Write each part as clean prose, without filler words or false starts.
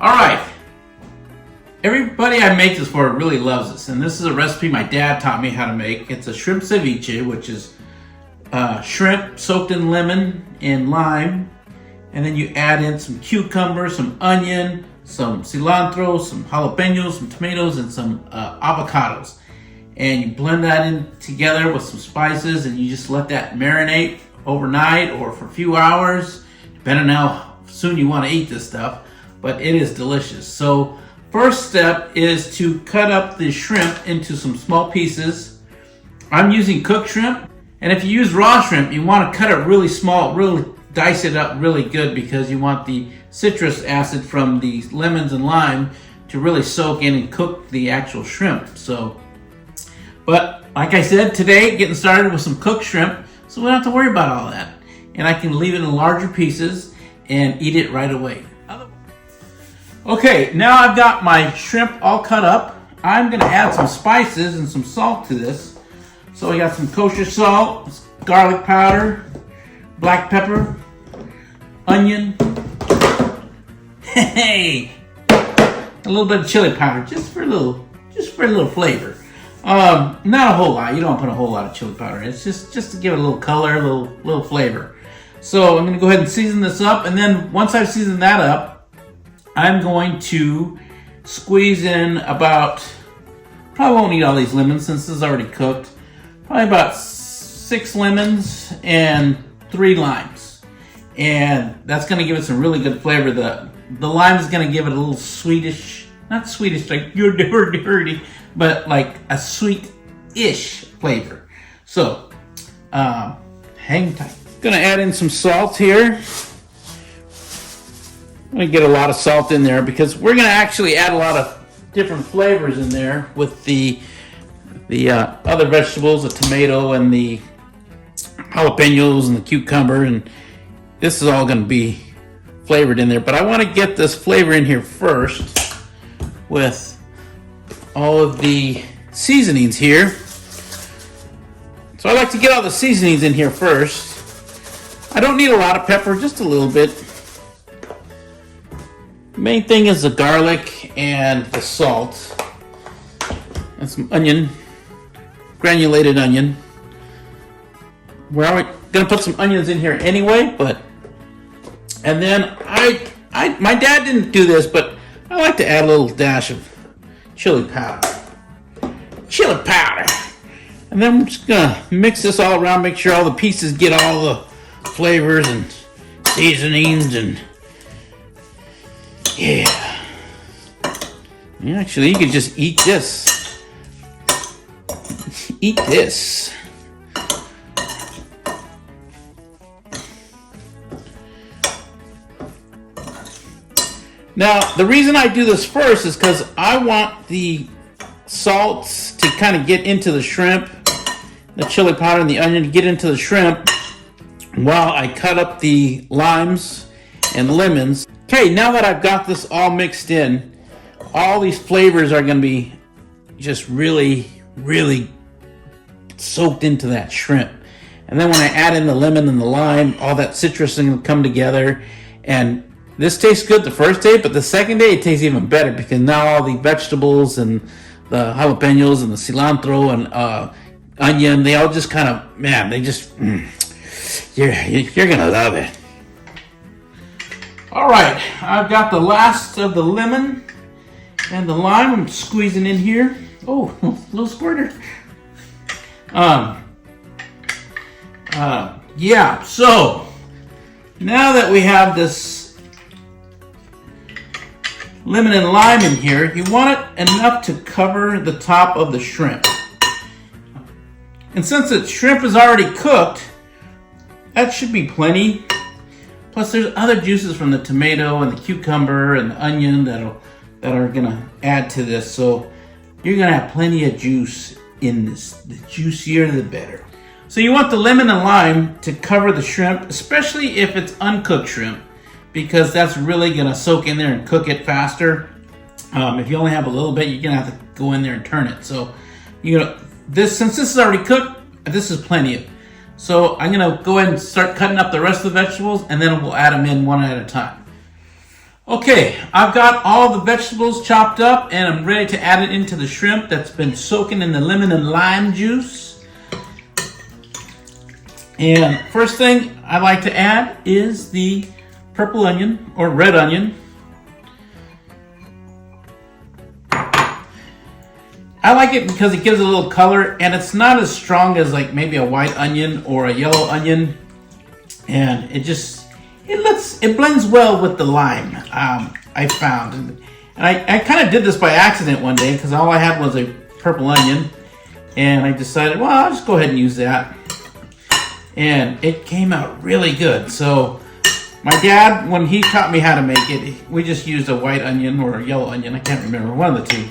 All right. Everybody I make this for really loves this, and this is a recipe my dad taught me how to make. It's a shrimp ceviche, which is shrimp soaked in lemon and lime, and then you add in some cucumber, some onion, some cilantro, some jalapeños, some tomatoes, and some avocados. And you blend that in together with some spices, and you just let that marinate overnight or for a few hours, depending on how soon you want to eat this stuff. But it is delicious. So first step is to cut up the shrimp into some small pieces. I'm using cooked shrimp, and if you use raw shrimp, you want to cut it really small, really dice it up really good, because you want the citrus acid from the lemons and lime to really soak in and cook the actual shrimp. But like I said, today getting started with some cooked shrimp, so we don't have to worry about all that. And I can leave it in larger pieces and eat it right away. Okay, now I've got my shrimp all cut up. I'm gonna add some spices and some salt to this. So I got some kosher salt, garlic powder, black pepper, onion, hey, a little bit of chili powder, just for a little flavor. Not a whole lot. You don't put a whole lot of chili powder. It's just to give it a little color, a little flavor. So I'm gonna go ahead and season this up, and then once I've seasoned that up, I'm going to squeeze in about, probably won't need all these lemons since this is already cooked, probably about 6 lemons and 3 limes. And that's going to give it some really good flavor. The lime is going to give it a little sweetish, not sweetish like you're dirty, but like a sweet-ish flavor. So, hang tight. Going to add in some salt here. I'm going to get a lot of salt in there because we're going to actually add a lot of different flavors in there with the other vegetables, the tomato and the jalapeños and the cucumber, and this is all going to be flavored in there. But I want to get this flavor in here first with all of the seasonings here. So I like to get all the seasonings in here first. I don't need a lot of pepper, just a little bit. Main thing is the garlic and the salt and some onion, granulated onion. We're gonna put some onions in here anyway, and then my dad didn't do this, but I like to add a little dash of chili powder. And then I'm just gonna mix this all around, make sure all the pieces get all the flavors and seasonings and yeah. Actually, you could just eat this. Eat this. Now, the reason I do this first is because I want the salts to kind of get into the shrimp, the chili powder and the onion to get into the shrimp while I cut up the limes and lemons. Okay, now that I've got this all mixed in, all these flavors are going to be just really, really soaked into that shrimp. And then when I add in the lemon and the lime, all that citrus is going to come together. And this tastes good the first day, but the second day it tastes even better because now all the vegetables and the jalapeños and the cilantro and onion, they all just kind of, man, they just, you're going to love it. All right, I've got the last of the lemon and the lime. I'm squeezing in here. Oh, a little squirter. Yeah, so now that we have this lemon and lime in here, you want it enough to cover the top of the shrimp. And since the shrimp is already cooked, that should be plenty. Plus, there's other juices from the tomato and the cucumber and the onion that are gonna add to this. So you're gonna have plenty of juice in this. The juicier, the better. So you want the lemon and lime to cover the shrimp, especially if it's uncooked shrimp, because that's really gonna soak in there and cook it faster. If you only have a little bit, you're gonna have to go in there and turn it. So since this is already cooked, this is plenty of. So I'm gonna go ahead and start cutting up the rest of the vegetables, and then we'll add them in one at a time. Okay, I've got all the vegetables chopped up and I'm ready to add it into the shrimp that's been soaking in the lemon and lime juice. And first thing I like to add is the purple onion or red onion. I like it because it gives it a little color and it's not as strong as like maybe a white onion or a yellow onion. And it blends well with the lime, I found. And I kind of did this by accident one day because all I had was a purple onion. And I decided, well, I'll just go ahead and use that. And it came out really good. So my dad, when he taught me how to make it, we just used a white onion or a yellow onion. I can't remember, one of the two.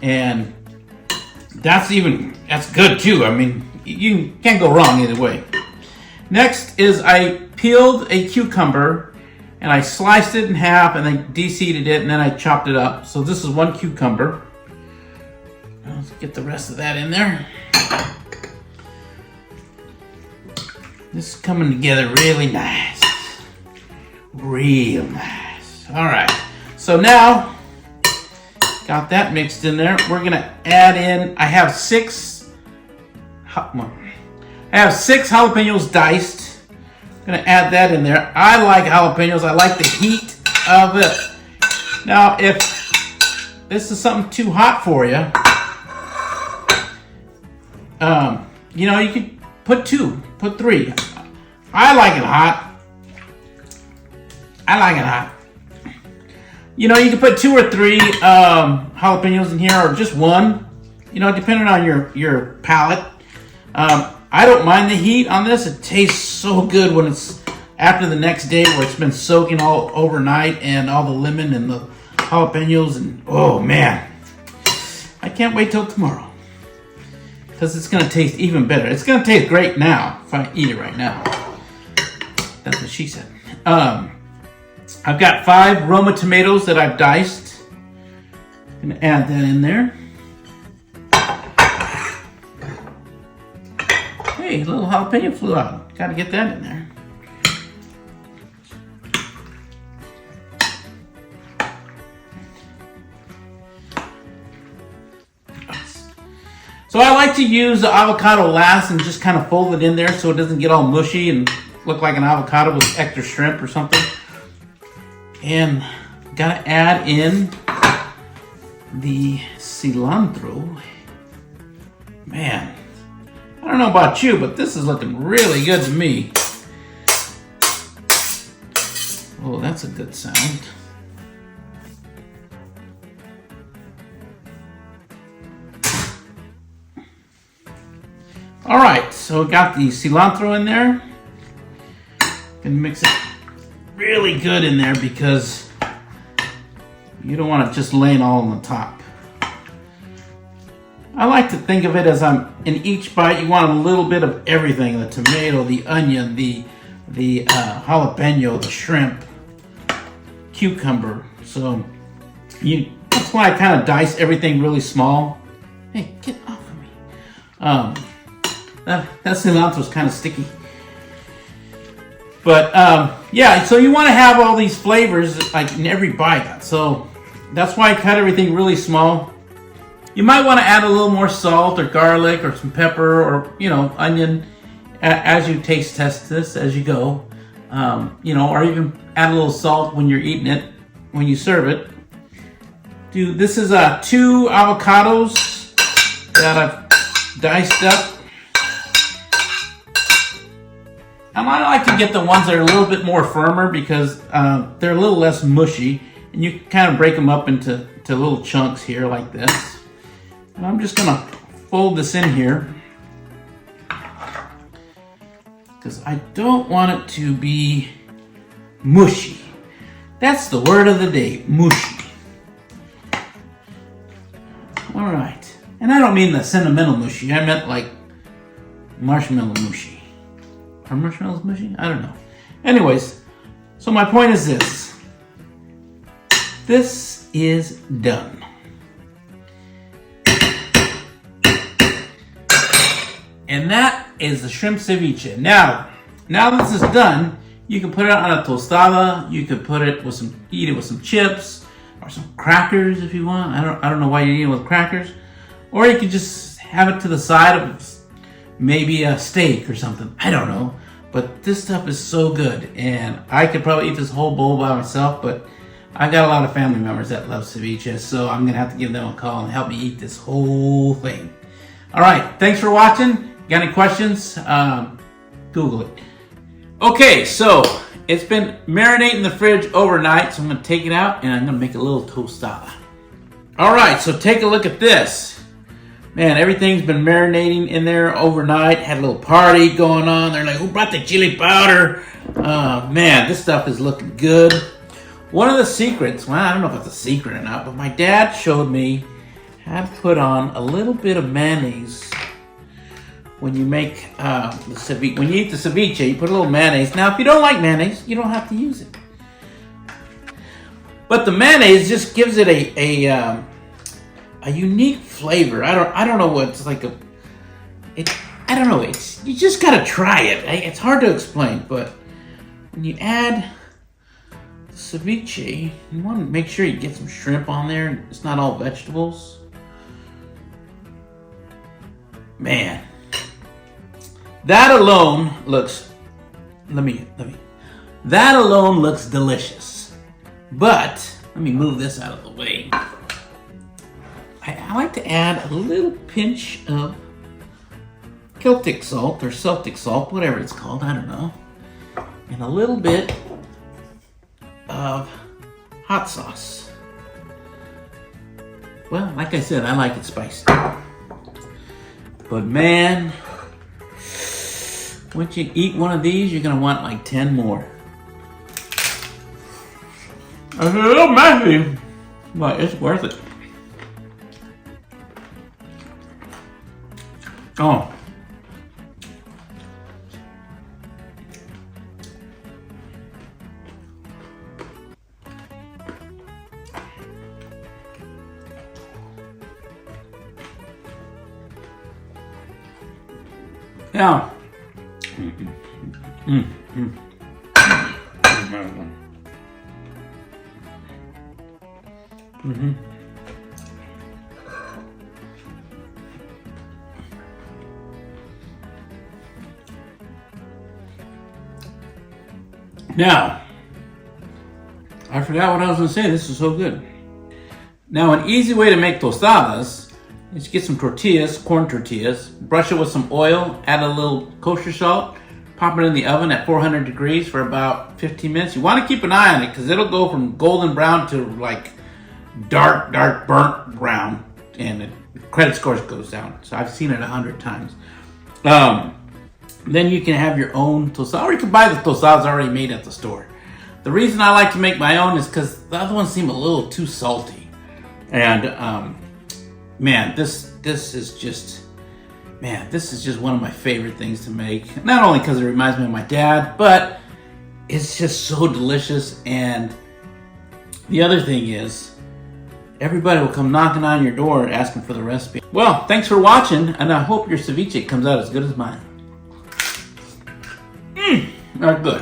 And that's good too. I mean, you can't go wrong either way. Next is I peeled a cucumber and I sliced it in half and I de-seeded it and then I chopped it up. So this is one cucumber. Let's get the rest of that in there. This is coming together really nice. Real nice. All right. So now, got that mixed in there. We're gonna add in, I have six jalapeños diced. I'm gonna add that in there. I like jalapeños. I like the heat of it. Now, if this is something too hot for you, you could put 2, put 3. I like it hot. You can put 2 or 3 jalapenos in here, or just 1. Depending on your palate. I don't mind the heat on this. It tastes so good when it's after the next day where it's been soaking all overnight and all the lemon and the jalapenos and oh man. I can't wait till tomorrow because it's going to taste even better. It's going to taste great now if I eat it right now. That's what she said. I've got 5 Roma tomatoes that I've diced. I'm going to add that in there. Hey, a little jalapeno flew out. Got to get that in there. So I like to use the avocado last and just kind of fold it in there so it doesn't get all mushy and look like an avocado with extra shrimp or something. And gotta add in the cilantro. Man, I don't know about you, but this is looking really good to me. Oh, that's a good sound. All right, so we got the cilantro in there. Gonna mix it really good in there because you don't want it just laying all on the top. I like to think of it as in each bite you want a little bit of everything: the tomato, the onion, the jalapeno, the shrimp, cucumber. So that's why I kind of dice everything really small. Hey, get off of me. That cilantro is kind of sticky. But yeah, so you want to have all these flavors like in every bite. So that's why I cut everything really small. You might want to add a little more salt or garlic or some pepper or onion as you taste test this as you go. Or even add a little salt when you're eating it, when you serve it. This is 2 avocados that I've diced up. And I like to get the ones that are a little bit more firmer because they're a little less mushy. And you can kind of break them up into little chunks here like this. And I'm just going to fold this in here because I don't want it to be mushy. That's the word of the day, mushy. All right. And I don't mean the sentimental mushy. I meant like marshmallow mushy. Are marshmallows mushy? I don't know. Anyways, so my point is this. This is done. And that is the shrimp ceviche. Now this is done, You can put it on a tostada. You could put it with eat it with some chips or some crackers if you want. I don't know why you eat it with crackers. Or you could just have it to the side of maybe a steak or something. I don't know. But this stuff is so good. And I could probably eat this whole bowl by myself, but I've got a lot of family members that love ceviche, so I'm going to have to give them a call and help me eat this whole thing. All right, thanks for watching. Got any questions? Google it. Okay, so it's been marinating in the fridge overnight, so I'm going to take it out and I'm going to make a little tostada. All right, so take a look at this. Man, everything's been marinating in there overnight. Had a little party going on. They're like, who brought the chili powder? Man, this stuff is looking good. One of the secrets, well, I don't know if it's a secret or not, but my dad showed me how to put on a little bit of mayonnaise when you make the ceviche. When you eat the ceviche, you put a little mayonnaise. Now, if you don't like mayonnaise, you don't have to use it. But the mayonnaise just gives it a unique flavor. I don't know what it's like. I don't know. You just gotta try it. It's hard to explain, but when you add ceviche, you want to make sure you get some shrimp on there. It's not all vegetables. Man, that alone looks. That alone looks delicious. But let me move this out of the way. I like to add a little pinch of Celtic salt or Celtic salt, whatever it's called. I don't know, and a little bit of hot sauce. Well, like I said, I like it spicy. But man, once you eat one of these, you're gonna want like 10 more. It's a little messy, but it's worth it. Oh. Yeah. Now, I forgot what I was going to say. This is so good. Now, an easy way to make tostadas is get some tortillas, corn tortillas, brush it with some oil, add a little kosher salt, pop it in the oven at 400 degrees for about 15 minutes. You want to keep an eye on it because it'll go from golden brown to like dark burnt brown, and the credit scores goes down. So I've seen it 100 times. Then you can have your own tostada, or you can buy the tostadas already made at the store. The reason I like to make my own is because the other ones seem a little too salty. And man, this is just one of my favorite things to make. Not only because it reminds me of my dad, but it's just so delicious. And the other thing is, everybody will come knocking on your door asking for the recipe. Well, thanks for watching, and I hope your ceviche comes out as good as mine. That's good.